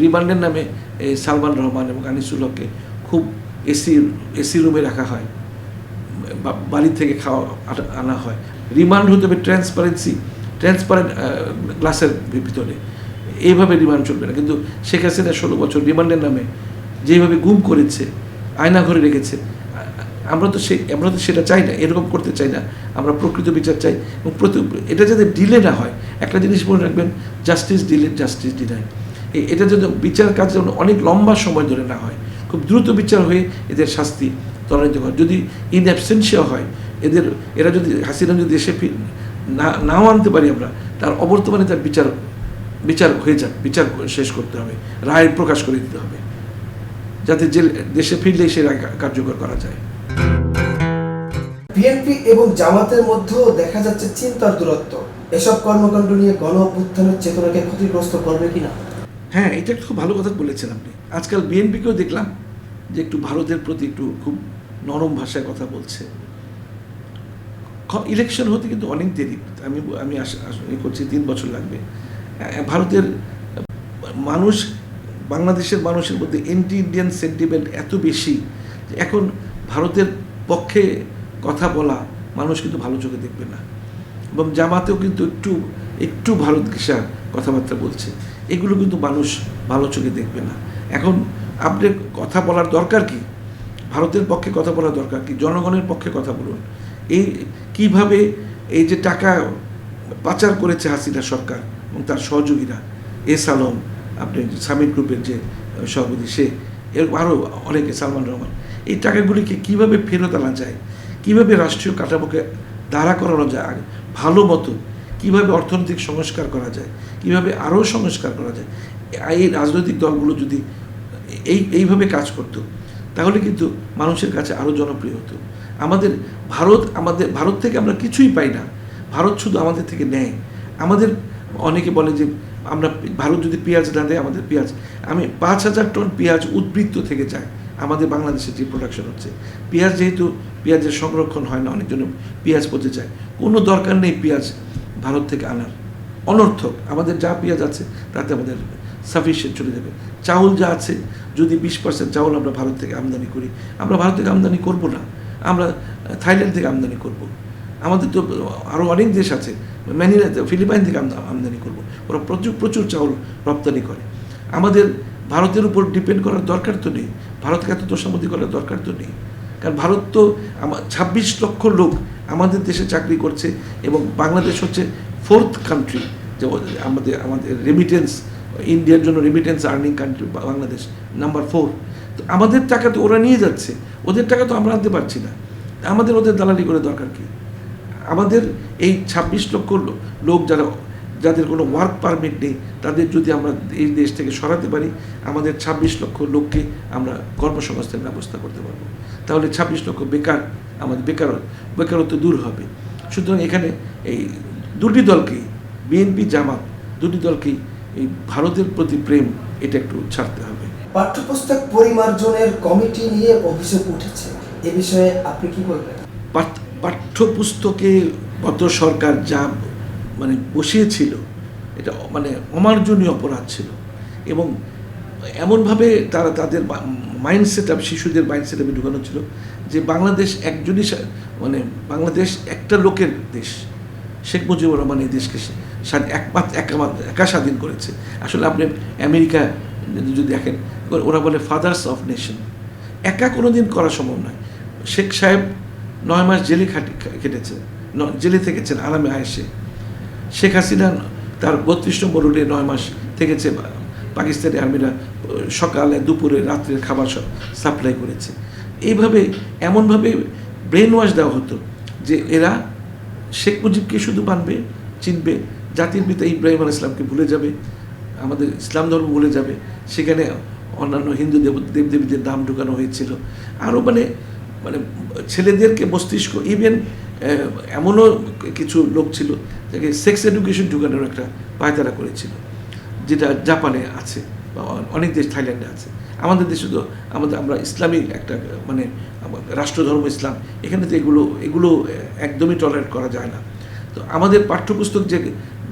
রিমান্ডের নামে সালমান রহমান এবং আনিসুল হককে খুব এসি রুমে রাখা হয়, বাড়ি থেকে খাওয়া আনা হয়। রিমান্ড হতে হবে ট্রান্সপারেন্ট গ্লাসের ভিতরে, এইভাবে রিমান্ড চলবে না। কিন্তু শেখ হাসিনা 16 বছর রিমান্ডের নামে যেভাবে গুম করেছে, আয়না ঘরে রেখেছে, আমরা তো সেটা চাই না, এরকম করতে চাই না। আমরা প্রকৃত বিচার চাই এবং এটা যাতে ডিলে না হয়। একটা জিনিস মনে রাখবেন, জাস্টিস ডিলে জাস্টিস ডিনাই। এটা যদি বিচার কাজ যেন অনেক লম্বা সময় ধরে না হয়, খুব দ্রুত বিচার হয়ে এদের শাস্তি ত্বরান্বিত হয়। যদি ইন অ্যাবসেন্সিয়া হয়, এরা যদি হাসিনা যদি দেশে নাও আনতে পারি আমরা, তার অবর্তমানে তার বিচার হয়ে যাক, বিচার শেষ করতে হবে, রায় প্রকাশ করে দিতে হবে, যাতে দেশে ফিরলেই সে রায় কার্যকর করা যায়। বিএনপি এবং জামাতের মধ্যেও দেখা যাচ্ছে চিন্তার দূরত্ব। এসব কর্মকাণ্ড নিয়ে গণ অভ্যুত্থানের চেতনাকে ক্ষতিগ্রস্ত করবে কিনা? হ্যাঁ, এটা খুব ভালো কথা বলেছেন আপনি। আজকাল বিএনপিকেও দেখলাম যে একটু ভারতের প্রতি একটু খুব নরম ভাষায় কথা বলছে। ইলেকশন হতে কিন্তু অনেক দেরি, আমি আশা করছি 3 বছর লাগবে। ভারতের মানুষ, বাংলাদেশের মানুষের মধ্যে অ্যান্টি ইন্ডিয়ান সেন্টিমেন্ট এত বেশি যে এখন ভারতের পক্ষে কথা বলা মানুষ কিন্তু ভালো চোখে দেখবে না। এবং জামাতেও কিন্তু একটু ভারত ঘেঁষা কথাবার্তা বলছে, এগুলো কিন্তু মানুষ ভালো চোখে দেখবে না। এখন আপনি কথা বলার দরকার কি? ভারতের পক্ষে কথা বলার দরকার কি? জনগণের পক্ষে কথা বলুন। কিভাবে এই যে টাকা পাচার করেছে হাসিনা সরকার এবং তার সহযোগীরা, এস আলম, আপনি সামিট গ্রুপের যে সভাপতি, সে আরও অনেকে, সালমান রহমান, এই টাকাগুলিকে কিভাবে ফেরত আনা যায়, কিভাবে রাষ্ট্রীয় কাঠামোকে দাঁড়া করানো যায় ভালো মতো, কীভাবে অর্থনৈতিক সংস্কার করা যায়, কিভাবে আরও সংস্কার করা যায়, এই রাজনৈতিক দলগুলো যদি এইভাবে কাজ করতো তাহলে কিন্তু মানুষের কাছে আরও জনপ্রিয় হতো। ভারত থেকে আমরা কিছুই পাই না, ভারত শুধু আমাদের থেকে নেয়। অনেকে বলে যে আমরা ভারত যদি পেঁয়াজ না দেয়, আমাদের পেঁয়াজ, 5,000 টন পেঁয়াজ উদ্বৃত্ত থেকে যায় আমাদের বাংলাদেশে যে প্রোডাকশন হচ্ছে। পেঁয়াজ যেহেতু পেঁয়াজের সংরক্ষণ হয় না, অনেকজন পেঁয়াজ পচে যায়, কোনো দরকার নেই পেঁয়াজ ভারত থেকে আনার, অনর্থক। আমাদের যা পেঁয়াজ আছে তাতে আমাদের সাফিসিয়েন্ট চলে যাবে। চাউল যা আছে, যদি 20% চাউল আমরা ভারত থেকে আমদানি করি, আমরা ভারত থেকে আমদানি করব না, আমরা থাইল্যান্ড থেকে আমদানি করব। আমাদের তো আরও অনেক দেশ আছে, ম্যানিলাতে, ফিলিপাইন থেকে আমদানি করব। ওরা প্রচুর চাউল রপ্তানি করে। আমাদের ভারতের উপর ডিপেন্ড করার দরকার তো নেই, ভারতকে এত তোষামতি করার দরকার তো নেই। কারণ ভারত তো 26 লক্ষ লোক আমাদের দেশে চাকরি করছে এবং বাংলাদেশ হচ্ছে 4th কান্ট্রি, যে আমাদের রেমিটেন্স, ইন্ডিয়ার জন্য remittance earning country Bangladesh number 4। তো আমাদের টাকা তো ওরা নিয়ে যাচ্ছে, ওদের টাকা তো আমরা আনতে পারছি না, ওদের দালালি করে দরকার কি? আমাদের এই 26 লক্ষ লোক যাদের কোনো ওয়ার্ক পারমিট নেই, তাদের যদি আমরা এই দেশ থেকে সরাতে পারি, আমাদের 26 লক্ষ লোককে আমরা কর্মসংস্থানের ব্যবস্থা করতে পারবো। তাহলে 26 লক্ষ আমাদের বেকারত্ব দূর হবে। সুতরাং এখানে এই দুটি দলকেই, বিএনপি জামাত, দুটি দলকেই এই ভারতের প্রতি প্রেম এটা একটু ছাড়তে হবে। পাঠ্যপুস্তক পরিমার্জনের কমিটি নিয়ে অভিযোগ উঠেছে, এ বিষয়ে আপনি কি বলবেন? পাঠ্যপুস্তকে গত সরকার যা বসিয়েছিল, এটা অমার্জনীয় অপরাধ ছিল। এবং এমনভাবে তাদের শিশুদের মাইন্ডসেট ঢুকানো ছিল যে বাংলাদেশ বাংলাদেশ একটা লোকের দেশ। শেখ মুজিবুর রহমান এই দেশকে একা স্বাধীন করেছে। আসলে আপনি আমেরিকা যদি দেখেন, ওরা বলে ফাদার্স অফ নেশন, একা কোনোদিন করা সম্ভব নয়। শেখ সাহেব 9 মাস জেলে কেটেছেন, জেলে থেকেছেন আরামে আয়েসে। শেখ হাসিনা তার 32 নম্বর রোডে 9 মাস থেকেছে, পাকিস্তানি আর্মিরা সকালে, দুপুরে, রাত্রের খাবার সাপ্লাই করেছে। এমনভাবে ব্রেন ওয়াশ দেওয়া হতো যে এরা শেখ মুজিবকে শুধু চিনবে, জাতির পিতা ইব্রাহিম আলাইহিস সালামকে ভুলে যাবে, আমাদের ইসলাম ধর্ম ভুলে যাবে। সেখানে অন্যান্য হিন্দু দেবদেবীদের নাম ঢুকানো হয়েছিল। আরও ছেলেদেরকে মস্তিষ্ক, ইভেন এমনও কিছু লোক ছিল যাকে সেক্স এডুকেশন ঢুকানোর একটা পায়তারা করেছিল, যেটা জাপানে আছে বা অনেক দেশ, থাইল্যান্ডে আছে। আমাদের দেশে তো আমরা ইসলামিক একটা রাষ্ট্রধর্ম ইসলাম, এখানে তো এগুলো একদমই টলারেট করা যায় না। তো আমাদের পাঠ্যপুস্তক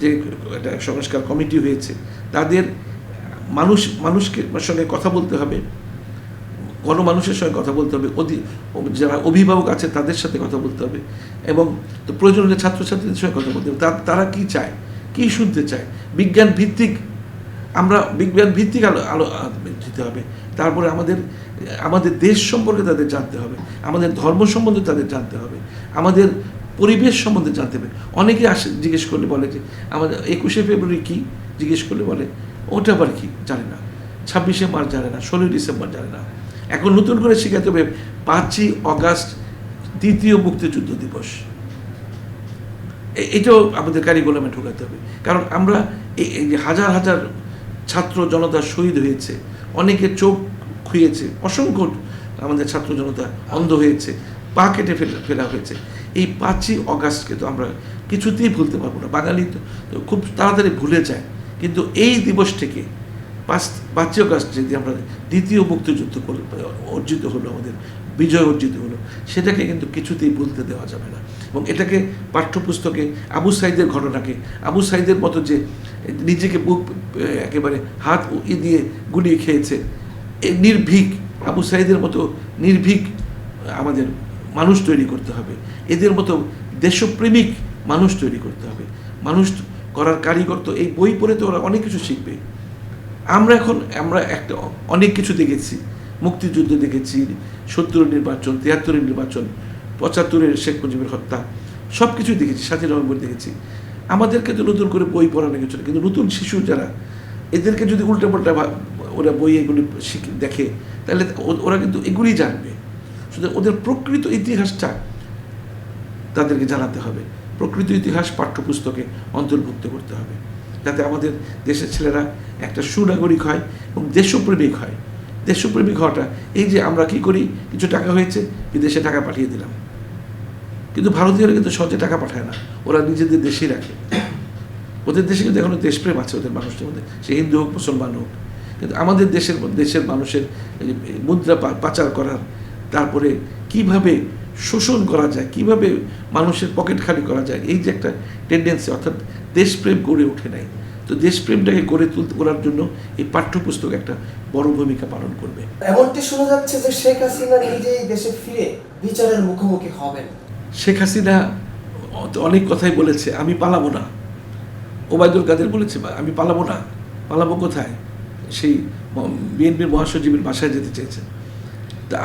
যে একটা সংস্কার কমিটি হয়েছে, তাদের মানুষকে সঙ্গে কথা বলতে হবে, গণমানুষের সঙ্গে কথা বলতে হবে, যারা অভিভাবক আছে তাদের সাথে কথা বলতে হবে, এবং তো প্রয়োজন হলে ছাত্রছাত্রীদের সঙ্গে কথা বলতে হবে, তারা কি চায়, কি শুনতে চায়, বিজ্ঞান ভিত্তিক আলো দিতে হবে। তারপরে আমাদের দেশ সম্পর্কে তাদের জানতে হবে, আমাদের ধর্ম সম্বন্ধে তাদের জানতে হবে, আমাদের পরিবেশ সম্বন্ধে জানতে হবে। অনেকে জিজ্ঞেস করলে বলে যে আমাদের 21শে ফেব্রুয়ারি কি, জিজ্ঞেস করলে বলে ওটা আবার কি জানে না, 26শে মার্চ জানে না, 16ই ডিসেম্বর জানে না। এখন নতুন করে শেখাতে হবে 5ই অগাস্ট দ্বিতীয় মুক্তিযুদ্ধ দিবস, এটাও আমাদের কারিকুলামে ঢোকাতে হবে। কারণ আমরা এই যে হাজার হাজার ছাত্র জনতা শহীদ হয়েছে, অনেকে চোখ খুইয়েছে, অসংখ্য আমাদের ছাত্র জনতা অন্ধ হয়েছে, পা কেটে ফেলা হয়েছে। এই 5ই অগাস্টকে তো আমরা কিছুতেই ভুলতে পারবো না। বাঙালি তো খুব তাড়াতাড়ি ভুলে যায়, কিন্তু এই দিবস থেকে 5ই অগাস্ট যদি আমরা দ্বিতীয় মুক্তিযুদ্ধ অর্জিত হলো, আমাদের বিজয় অর্জিত হলো, সেটাকে কিন্তু কিছুতেই ভুলতে দেওয়া যাবে না। এবং এটাকে পাঠ্যপুস্তকে আবু সাইদের ঘটনাকে, আবু সাইদের মতো যে নিজেকে বুক একেবারে হাত দিয়ে গুলিয়ে খেয়েছে, নির্ভীক আবু সাইদের মতো নির্ভীক আমাদের মানুষ তৈরি করতে হবে, এদের মতো দেশপ্রেমিক মানুষ তৈরি করতে হবে। মানুষ করার কারিগর তো এই বই পড়ে তো ওরা অনেক কিছু শিখবে। আমরা একটা অনেক কিছু দেখেছি, মুক্তিযুদ্ধ দেখেছি, 70-এর নির্বাচন, 73-এর নির্বাচন, 75-এর শেখ মুজিবের হত্যা, সব কিছুই দেখেছি, 7ই নভেম্বর দেখেছি। আমাদেরকে তো নতুন করে বই পড়ানো কিছু না, কিন্তু নতুন শিশু যারা, এদেরকে যদি উল্টাপাল্টা ওরা বই এগুলি দেখে, তাহলে ওরা কিন্তু এগুলি জানবে। সুতরাং ওদের প্রকৃত ইতিহাসটা তাদেরকে জানাতে হবে, প্রকৃত ইতিহাস পাঠ্যপুস্তকে অন্তর্ভুক্ত করতে হবে, যাতে আমাদের দেশের ছেলেরা একটা সুনাগরিক হয় এবং দেশপ্রেমিক হয়। দেশপ্রেমিক হওয়াটা এই যে আমরা কি করি, কিছু টাকা হয়েছে বিদেশে টাকা পাঠিয়ে দিলাম, কিন্তু ভারতীয়রা কিন্তু সহজে টাকা পাঠায় না, ওরা নিজেদের দেশেই রাখে। ওদের দেশে কিন্তু এখনো দেশপ্রেম আছে ওদের মানুষদের মধ্যে, সে হিন্দু হোক মুসলমান হোক। কিন্তু আমাদের দেশের মানুষের মুদ্রা পাচার করার, তারপরে কিভাবে শোষণ করা যায়, কিভাবে মানুষের পকেট খালি করা যায়, এই যে একটা টেন্ডেন্সি, অর্থাৎ দেশপ্রেম গড়ে ওঠে নাই। তো দেশপ্রেমটাকে গড়ে তোলার জন্য এই পাঠ্যপুস্তক একটা বড় ভূমিকা পালন করবে। এমনটি শোনা যাচ্ছে যে শেখ হাসিনা নিজেই দেশে ফিরে বিচারের মুখোমুখি হবেন। শেখ হাসিনা অনেক কথাই বলেছে, আমি পালাবো না। ওবায়দুল কাদের বলেছে আমি পালাবো না, পালাবো কোথায়? সেই বিএনপির মহাসচিবের বাসায় যেতে চেয়েছে। তা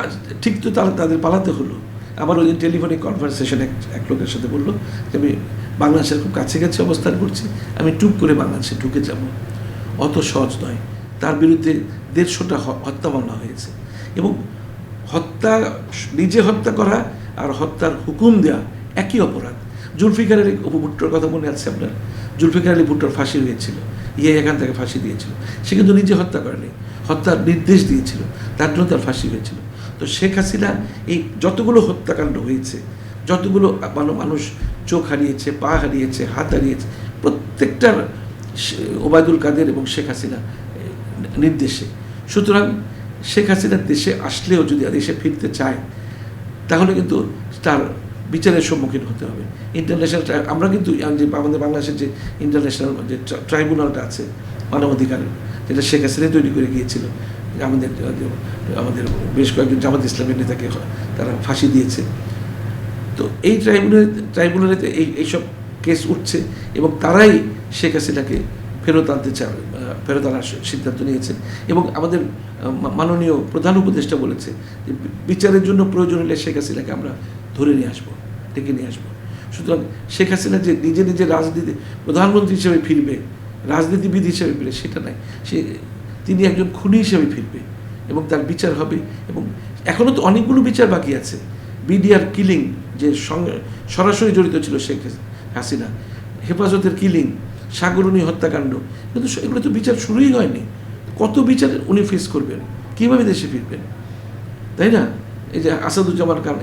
ঠিক তো তাদের পালাতে হলো। আবার ওই দিন টেলিফোনিক কনভারসেশনে এক লোকের সাথে বললো যে আমি বাংলাদেশের খুব কাছাকাছি অবস্থান করছি, আমি টুক করে বাংলাদেশে ঢুকে যাব। অত সহজ নয়। তার বিরুদ্ধে 150টা হত্যা মামলা হয়েছে, এবং নিজে হত্যা করা আর হত্যার হুকুম দেওয়া একই অপরাধ। জুলফিকার আলী ভুট্টোর কথা মনে আছে আপনার? জুলফিকার আলী ভুট্টোর ফাঁসি হয়েছিল, এখান থেকে ফাঁসি দিয়েছিল। সে কিন্তু নিজে হত্যা করেনি, হত্যার নির্দেশ দিয়েছিল, তার জন্য তার ফাঁসি হয়েছিল। তো শেখ হাসিনা এই যতগুলো হত্যাকাণ্ড হয়েছে, যতগুলো মানুষ চোখ হারিয়েছে, পা হারিয়েছে, হাত হারিয়েছে, প্রত্যেকটার ওবায়দুল কাদের এবং শেখ হাসিনা নির্দেশে। সুতরাং শেখ হাসিনা দেশে আসলেও যদি দেশে ফিরতে চায়, তাহলে কিন্তু তার বিচারের সম্মুখীন হতে হবে। ইন্টারন্যাশনাল আমরা কিন্তু আমাদের বাংলাদেশের যে ইন্টারন্যাশনাল যে ট্রাইব্যুনালটা আছে মানবাধিকারের, যেটা শেখ হাসিনা তৈরি করে গিয়েছিল, আমাদের বেশ কয়েকজন জামাত ইসলামের নেতাকে তারা ফাঁসি দিয়েছে। তো এই ট্রাইব্যুনালেতে এইসব কেস উঠছে, এবং তারাই শেখ হাসিনাকে ফেরত আনার সিদ্ধান্ত নিয়েছে। এবং আমাদের মাননীয় প্রধান উপদেষ্টা বলেছে যে বিচারের জন্য প্রয়োজন হলে শেখ হাসিনাকে আমরা ধরে নিয়ে আসবো, ডেকে নিয়ে আসবো। সুতরাং শেখ হাসিনা যে নিজে রাজনীতি প্রধানমন্ত্রী হিসেবে ফিরবে, রাজনীতিবিদ হিসেবে ফিরবে সেটা নাই, তিনি একজন খুনি হিসেবে ফিরবে এবং তার বিচার হবে। এবং এখনও তো অনেকগুলো বিচার বাকি আছে। বিডিআর কিলিং যে সরাসরি জড়িত ছিল শেখ হাসিনা, হেফাজতের কিলিং, সাগরণী হত্যাকাণ্ড, কিন্তু এগুলো তো বিচার শুরুই হয়নি। কত বিচার উনি ফেস করবেন, কীভাবে দেশে ফিরবেন, তাই না? এই যে আসাদুজ্জামান খান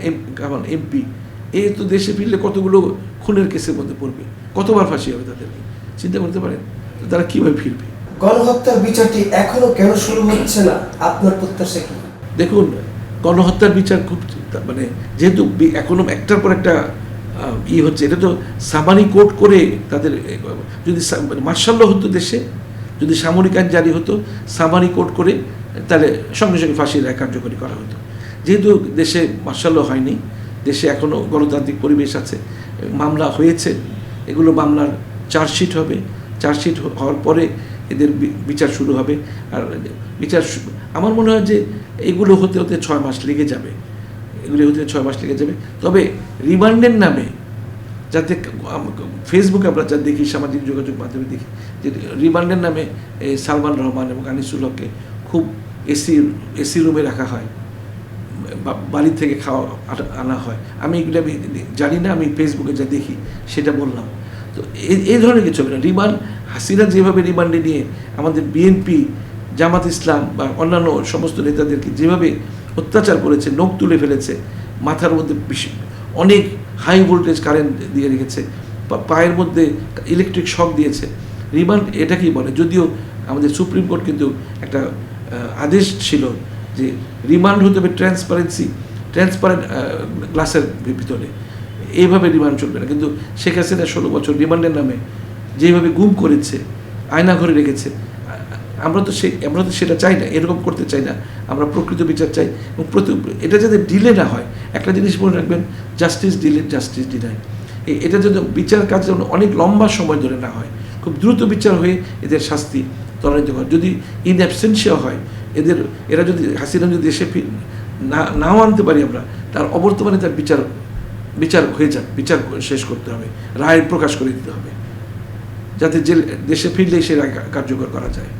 এমপি, এ তো দেশে ফিরলে কতগুলো খুনের কেসের মধ্যে পড়বে, কতবার ফাঁসি হবে তাদেরকে, চিন্তা করতে পারেন? তারা কীভাবে ফিরবে? গণহত্যার বিচারটি এখনো কেন শুরু হচ্ছে না, আপনার প্রত্যাশা কি? দেখুন, গণহত্যার বিচার খুব যেহেতু এখনো একটার পর একটা হচ্ছে, এটা তো সামানি কোর্ট করে তাদের যদি মার্শাল ল হতো দেশে, যদি সামরিক আইন জারি হতো, সামারি কোর্ট করে তাহলে সঙ্গে সঙ্গে ফাঁসির রায় কার্যকরী করা হতো। যেহেতু দেশে মার্শাল ল হয়নি, দেশে এখনও গণতান্ত্রিক পরিবেশ আছে, মামলা হয়েছে, এগুলো মামলার চার্জশিট হবে, চার্জশিট হওয়ার পরে এদের বিচার শুরু হবে। আর বিচার আমার মনে হয় যে এগুলো হতে হতে 6 মাস লেগে যাবে, এগুলো হতে 6 মাস লেগে যাবে। তবে রিমান্ডের নামে যাতে ফেসবুকে আমরা যা দেখি, সামাজিক যোগাযোগ মাধ্যমে দেখি যে রিমান্ডের নামে সালমান রহমান এবং আনিসুল হককে খুব এসি রুমে রাখা হয়, বাড়ি থেকে খাওয়া আনা হয়। আমি এগুলো আমি জানি না, আমি ফেসবুকে যা দেখি সেটা বললাম। তো এই ধরনের কিছু হবে না। রিমান্ড হাসিনা যেভাবে রিমান্ডে নিয়ে আমাদের বিএনপি, জামাত ইসলাম বা অন্যান্য সমস্ত নেতাদেরকে যেভাবে অত্যাচার করেছে, নখ তুলে ফেলেছে, মাথার মধ্যে অনেক হাই ভোল্টেজ কারেন্ট দিয়ে রেখেছে, পায়ের মধ্যে ইলেকট্রিক শক দিয়েছে, রিমান্ড এটাকেই বলে। যদিও আমাদের সুপ্রিম কোর্ট কিন্তু একটা আদেশ ছিল যে রিমান্ড হতে হবে ট্রান্সপারেন্ট গ্লাসের ভিতরে, এইভাবে রিমান্ড চলবে না। কিন্তু শেখ হাসিনা 16 বছর রিমান্ডের নামে যেভাবে গুম করেছে, আয়না ঘরে রেখেছে, আমরা তো সেটা চাই না, এরকম করতে চাই না। আমরা প্রকৃত বিচার চাই এবং এটা যাতে ডিলে না হয়। একটা জিনিস মনে রাখবেন, জাস্টিস ডিলে, জাস্টিস ডিনাই। এটা যেন বিচার কাজ যেন অনেক লম্বা সময় ধরে না হয়, খুব দ্রুত বিচার হয়ে এদের শাস্তি ত্বরান্বিত হয়। যদি ইন অ্যাবসেন্সিয়া হয়, এরা যদি হাসিনা যদি দেশে নাও আনতে পারি আমরা, তার অবর্তমানে তার বিচার হয়ে যাক, বিচার শেষ করতে হবে, রায় প্রকাশ করে দিতে হবে, যাতে দেশে ফিরলেই সে রায় কার্যকর করা যায়।